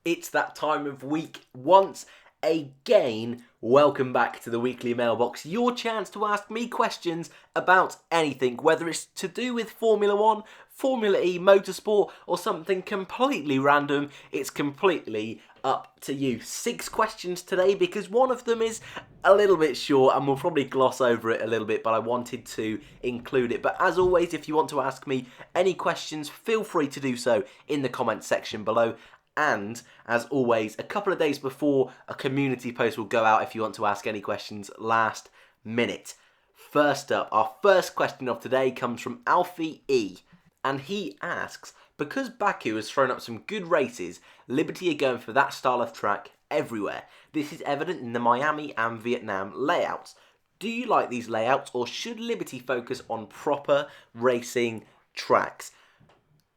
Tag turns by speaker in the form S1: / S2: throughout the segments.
S1: It's that time of week once again. Welcome back to the weekly mailbox, your chance to ask me questions about anything, whether it's to do with Formula 1, Formula E, motorsport, or something completely random. It's completely up to you. 6 questions today because one of them is a little bit short and we'll probably gloss over it a little bit, but I wanted to include it. But as always, if you want to ask me any questions, feel free to do so in the comments section below. And, as always, a couple of days before, a community post will go out if you want to ask any questions last minute. First up, our first question of today comes from ALFIE, and he asks, because Baku has thrown up some good races, Liberty are going for that style of track everywhere. This is evident in the Miami and Vietnam layouts. Do you like these layouts, or should Liberty focus on proper racing tracks?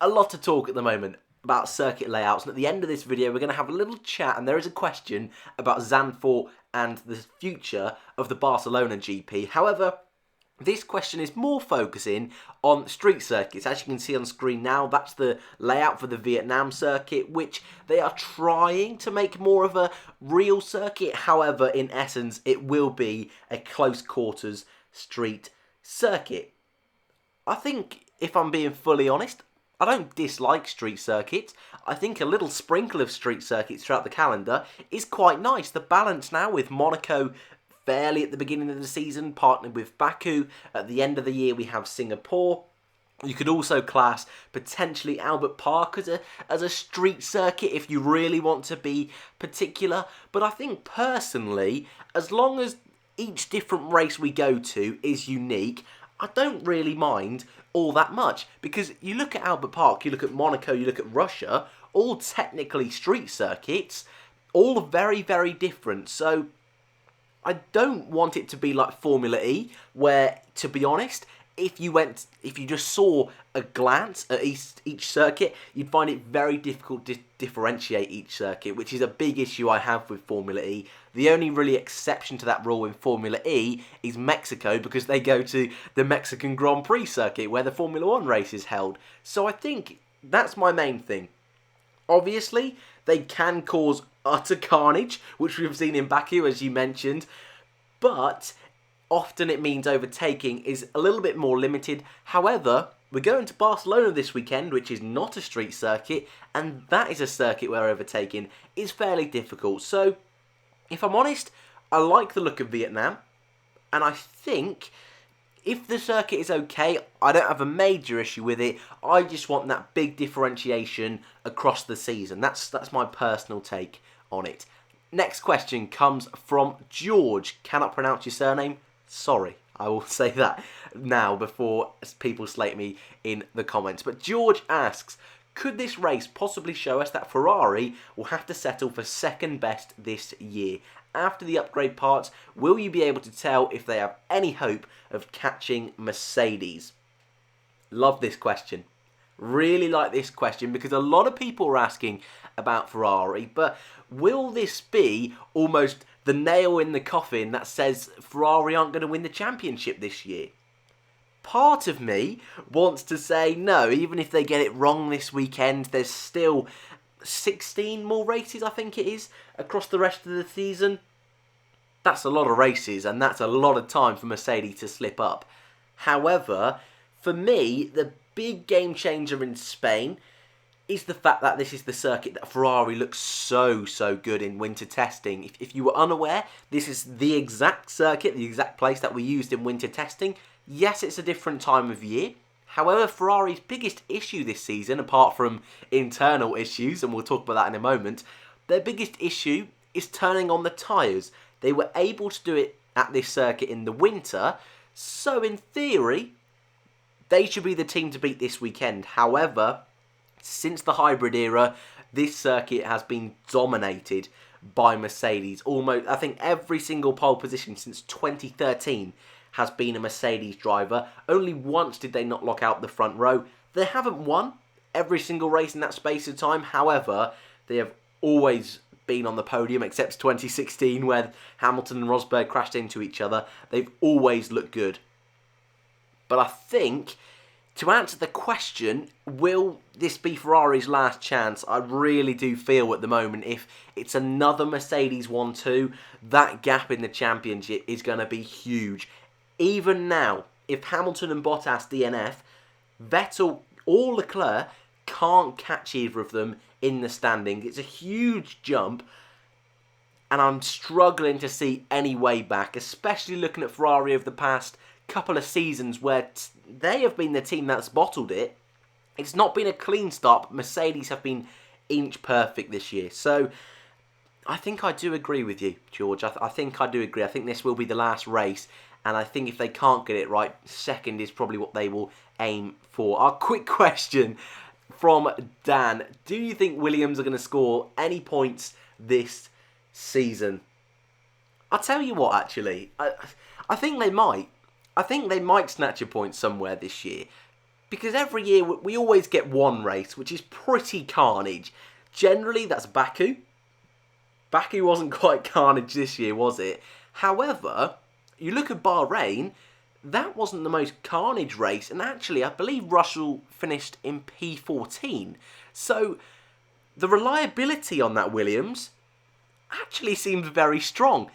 S1: A lot of talk at the moment about circuit layouts, and at the end of this video we're going to have a little chat, and there is a question about Zandvoort and the future of the Barcelona GP. However, this question is more focusing on street circuits. As you can see on screen now, that's the layout for the Vietnam circuit, which they are trying to make more of a real circuit. However, in essence, it will be a close quarters street circuit. I think, if I'm being fully honest, I don't dislike street circuits. I think a little sprinkle of street circuits throughout the calendar is quite nice. The balance now with Monaco fairly at the beginning of the season, partnered with Baku. At the end of the year we have Singapore. You could also class potentially Albert Park as a street circuit if you really want to be particular. But I think personally, as long as each different race we go to is unique, I don't really mind all that much, because you look at Albert Park, you look at Monaco, you look at Russia, all technically street circuits, all very, very different. So I don't want it to be like Formula E, where, to be honest, if you just saw a glance at each circuit, you'd find it very difficult to differentiate each circuit, which is a big issue I have with Formula E. The only really exception to that rule in Formula E is Mexico, because they go to the Mexican Grand Prix circuit where the Formula 1 race is held. So I think that's my main thing. Obviously, they can cause utter carnage, which we've seen in Baku, as you mentioned, but often it means overtaking is a little bit more limited. However, we're going to Barcelona this weekend, which is not a street circuit, and that is a circuit where overtaking is fairly difficult. So, if I'm honest, I like the look of Vietnam, and I think if the circuit is okay, I don't have a major issue with it. I just want that big differentiation across the season. That's my personal take on it. Next question comes from George. Cannot pronounce your surname. Sorry, I will say that now before people slate me in the comments. But George asks, could this race possibly show us that Ferrari will have to settle for second best this year? After the upgrade parts, will you be able to tell if they have any hope of catching Mercedes? Love this question. Really like this question, because a lot of people are asking about Ferrari, but will this be almost the nail in the coffin that says Ferrari aren't going to win the championship this year? Part of me wants to say no, even if they get it wrong this weekend, there's still 16 more races, I think it is, across the rest of the season. That's a lot of races, and that's a lot of time for Mercedes to slip up. However, for me, the big game changer in Spain is the fact that this is the circuit that Ferrari looks so good in winter testing. If you were unaware, this is the exact circuit, the exact place that we used in winter testing. Yes, it's a different time of year. However, Ferrari's biggest issue this season, apart from internal issues, and we'll talk about that in a moment, their biggest issue is turning on the tyres. They were able to do it at this circuit in the winter, so in theory, they should be the team to beat this weekend. However, since the hybrid era, this circuit has been dominated by Mercedes. Almost, I think every single pole position since 2013 has been a Mercedes driver. Only once did they not lock out the front row. They haven't won every single race in that space of time. However, they have always been on the podium, except 2016 where Hamilton and Rosberg crashed into each other. They've always looked good. But I think To answer the question, will this be Ferrari's last chance? I really do feel at the moment, if it's another Mercedes 1-2, that gap in the championship is going to be huge. Even now, if Hamilton and Bottas DNF, Vettel or Leclerc can't catch either of them in the standing. It's a huge jump, and I'm struggling to see any way back, especially looking at Ferrari of the past couple of seasons where they have been the team that's bottled it. It's not been a clean start, but Mercedes have been inch perfect this year. So I think I do agree with you, George. I think I do agree. I think this will be the last race, and I think if they can't get it right, second is probably what they will aim for. Our quick question from Dan: do you think Williams are going to score any points this season? I'll tell you what, actually, I think they might. I think they might snatch a point somewhere this year, because every year we always get one race which is pretty carnage. Generally, that's Baku. Baku wasn't quite carnage this year, was it? However, you look at Bahrain, that wasn't the most carnage race, and actually I believe Russell finished in P14. So the reliability on that Williams actually seems very strong.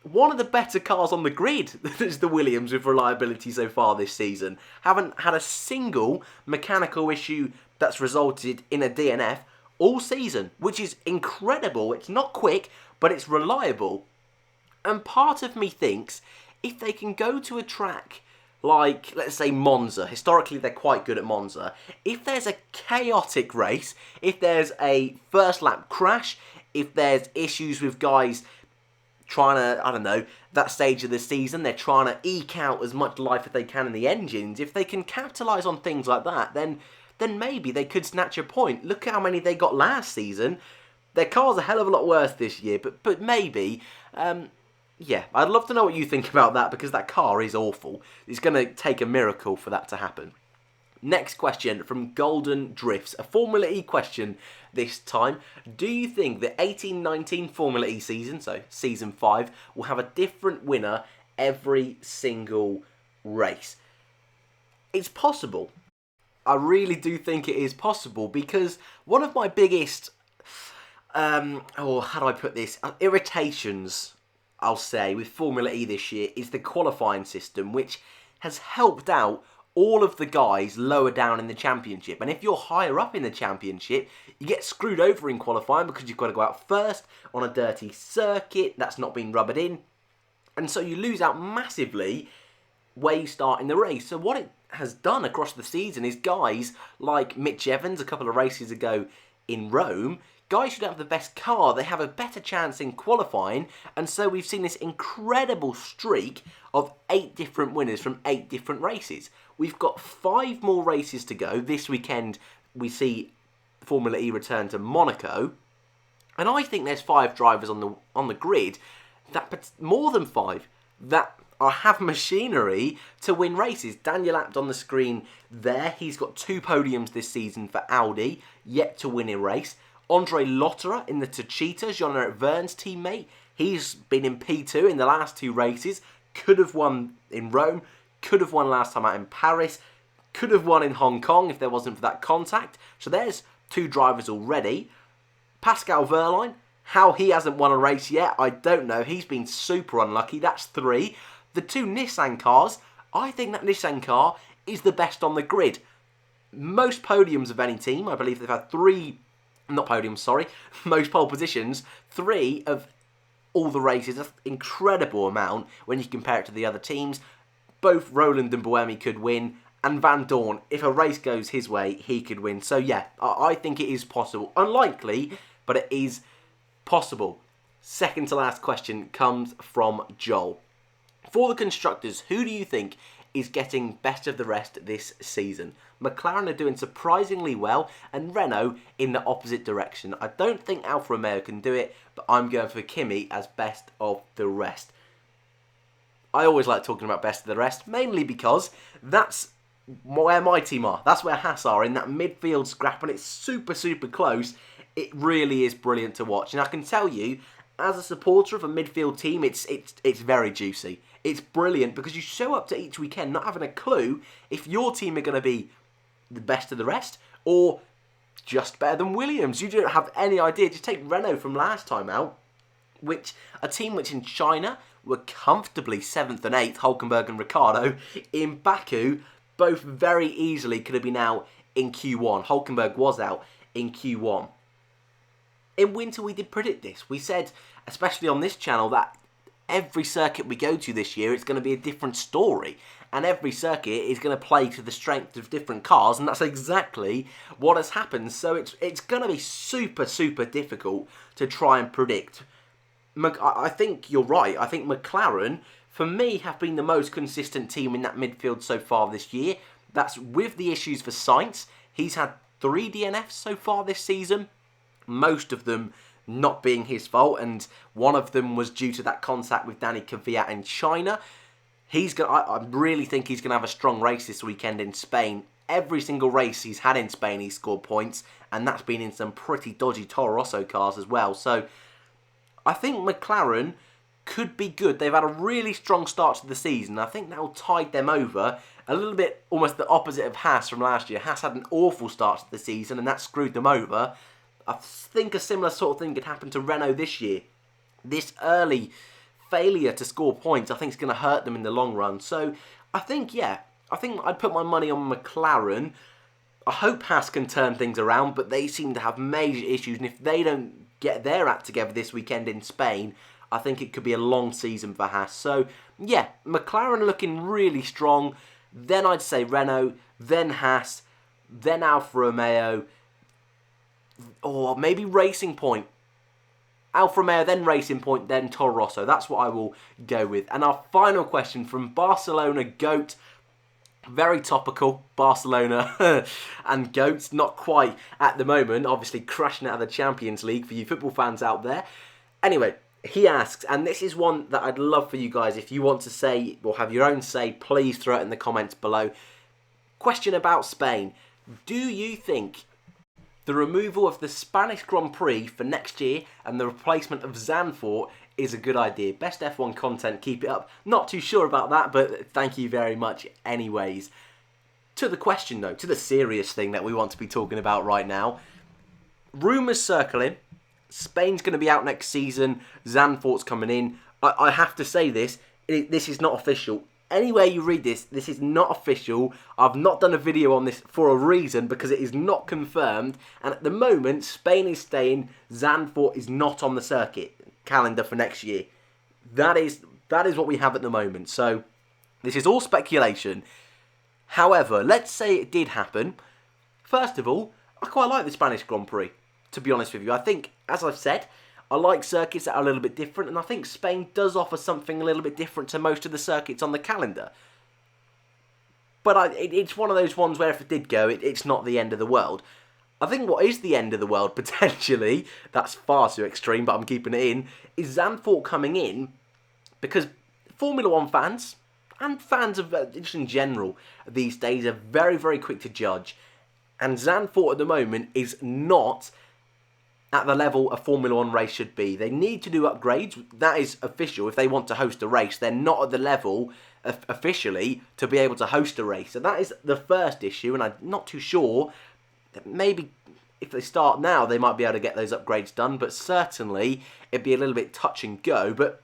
S1: One of the better cars on the grid is the Williams with reliability so far this season. Haven't had a single mechanical issue that's resulted in a DNF all season, which is incredible. It's not quick, but it's reliable. And part of me thinks if they can go to a track like, let's say, Monza, historically they're quite good at Monza, if there's a chaotic race, if there's a first lap crash, if there's issues with guys trying to, I don't know, that stage of the season, they're trying to eke out as much life as they can in the engines, if they can capitalise on things like that, then maybe they could snatch a point. Look how many they got last season. Their car's a hell of a lot worse this year, but maybe. Yeah, I'd love to know what you think about that, because that car is awful. It's going to take a miracle for that to happen. Next question from Golden Drifts, a Formula E question this time. Do you think the 18-19 Formula E season, so season 5, will have a different winner every single race? It's possible. I really do think it is possible, because one of my biggest, how do I put this, irritations, I'll say, with Formula E this year is the qualifying system, which has helped out all of the guys lower down in the championship. And if you're higher up in the championship, you get screwed over in qualifying because you've got to go out first on a dirty circuit that's not been rubbered in. And so you lose out massively where you start in the race. So what it has done across the season is guys like Mitch Evans a couple of races ago in Rome, guys who don't have the best car, they have a better chance in qualifying, and so we've seen this incredible streak of 8 different winners from 8 different races. We've got 5 more races to go. This weekend we see Formula E return to Monaco, and I think there's 5 drivers on the grid, that more than 5, that have machinery to win races. Daniel Abt on the screen there, he's got 2 podiums this season for Audi, yet to win a race. Andre Lotterer in the Techeetah, Jean-Eric Vergne's teammate. He's been in P2 in the last 2 races. Could have won in Rome. Could have won last time out in Paris. Could have won in Hong Kong if there wasn't for that contact. So there's 2 drivers already. Pascal Wehrlein, how he hasn't won a race yet, I don't know. He's been super unlucky. That's 3. The 2 Nissan cars, I think that Nissan car is the best on the grid. Most podiums of any team. I believe they've had 3... Not podiums, sorry. Most pole positions. 3 of all the races. That's an incredible amount when you compare it to the other teams. Both Roland and Buemi could win. And Van Dorn, if a race goes his way, he could win. So yeah, I think it is possible. Unlikely, but it is possible. Second to last question comes from Joel. For the constructors, who do you think is getting best of the rest this season? McLaren are doing surprisingly well, and Renault in the opposite direction. I don't think Alfa Romeo can do it, but I'm going for Kimi as best of the rest. I always like talking about best of the rest, mainly because that's where my team are. That's where Haas are, in that midfield scrap, and it's super, super close. It really is brilliant to watch. And I can tell you, as a supporter of a midfield team, it's very juicy. It's brilliant because you show up to each weekend not having a clue if your team are going to be the best of the rest, or just better than Williams. You don't have any idea. Just take Renault from last time out, which a team which in China were comfortably 7th and 8th, Hülkenberg and Ricciardo. In Baku, both very easily could have been out in Q1. Hülkenberg was out in Q1. In winter, we did predict this. We said, especially on this channel, that every circuit we go to this year, it's going to be a different story. And every circuit is going to play to the strength of different cars, and that's exactly what has happened. So it's going to be super, super difficult to try and predict. I think you're right. I think McLaren, for me, have been the most consistent team in that midfield so far this year. That's with the issues for Sainz. He's had 3 DNFs so far this season, most of them not being his fault, and one of them was due to that contact with Danny Kvyat in China. I really think he's going to have a strong race this weekend in Spain. Every single race he's had in Spain, he's scored points, and that's been in some pretty dodgy Toro Rosso cars as well. So I think McLaren could be good. They've had a really strong start to the season. I think that will tide them over. A little bit almost the opposite of Haas from last year. Haas had an awful start to the season, and that screwed them over. I think a similar sort of thing could happen to Renault this year. This early failure to score points, I think, is going to hurt them in the long run. So I think I'd put my money on McLaren. I hope Haas can turn things around, but they seem to have major issues, and if they don't get their act together this weekend in Spain, I think it could be a long season for Haas. So yeah, McLaren looking really strong. Then I'd say Renault, then Haas, then Alfa Romeo, or maybe Racing Point. Alfa Romeo, then Racing Point, then Toro Rosso. That's what I will go with. And our final question from Barcelona GOAT. Very topical, Barcelona and GOATs. Not quite at the moment. Obviously crashing out of the Champions League for you football fans out there. Anyway, he asks, and this is one that I'd love for you guys, if you want to say, or have your own say, please throw it in the comments below. Question about Spain. Do you think the removal of the Spanish Grand Prix for next year and the replacement of Zandvoort is a good idea? Best F1 content, keep it up. Not too sure about that, but thank you very much anyways. To the question though, to the serious thing that we want to be talking about right now. Rumours circling. Spain's going to be out next season. Zandvoort's coming in. I have to say this. This is not official. Anywhere you read this, this is not official. I've not done a video on this for a reason, because it is not confirmed. And at the moment, Spain is staying. Zandvoort is not on the circuit calendar for next year. That is what we have at the moment. So this is all speculation. However, let's say it did happen. First of all, I quite like the Spanish Grand Prix, to be honest with you. I think, as I've said, I like circuits that are a little bit different, and I think Spain does offer something a little bit different to most of the circuits on the calendar. But it's one of those ones where if it did go, it's not the end of the world. I think what is the end of the world, potentially, that's far too extreme, but I'm keeping it in, is Zandvoort coming in, because Formula 1 fans, and fans of just in general these days, are very, very quick to judge. And Zandvoort at the moment is not at the level a Formula 1 race should be. They need to do upgrades. That is official. If they want to host a race, they're not at the level officially to be able to host a race. So that is the first issue, and I'm not too sure that maybe if they start now, they might be able to get those upgrades done, but certainly it'd be a little bit touch and go. But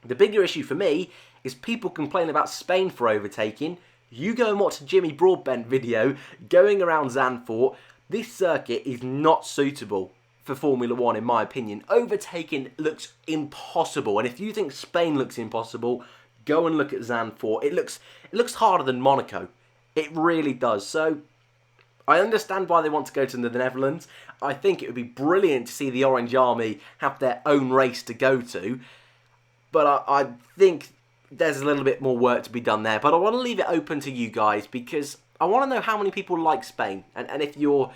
S1: the bigger issue for me is people complain about Spain for overtaking. You go and watch a Jimmy Broadbent video going around Zandvoort. This circuit is not suitable for Formula 1, in my opinion. Overtaking looks impossible, and if you think Spain looks impossible, go and look at Zandvoort. It looks harder than Monaco. It really does. So I understand why they want to go to the Netherlands. I think it would be brilliant to see the Orange Army have their own race to go to, but I think there's a little bit more work to be done there. But I want to leave it open to you guys, because I want to know how many people like Spain, and if you're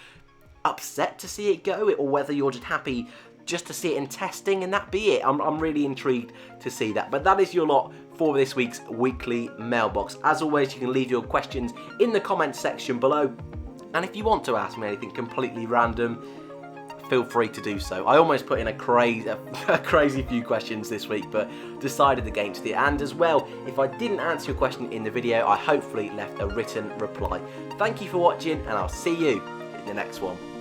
S1: upset to see it go, or whether you're just happy just to see it in testing, and that be it. I'm really intrigued to see that. But that is your lot for this week's weekly mailbox. As always, you can leave your questions in the comments section below, and if you want to ask me anything completely random, feel free to do so. I almost put in a crazy few questions this week, but decided against it. And as well, if I didn't answer your question in the video, I hopefully left a written reply. Thank you for watching, and I'll see you in the next one.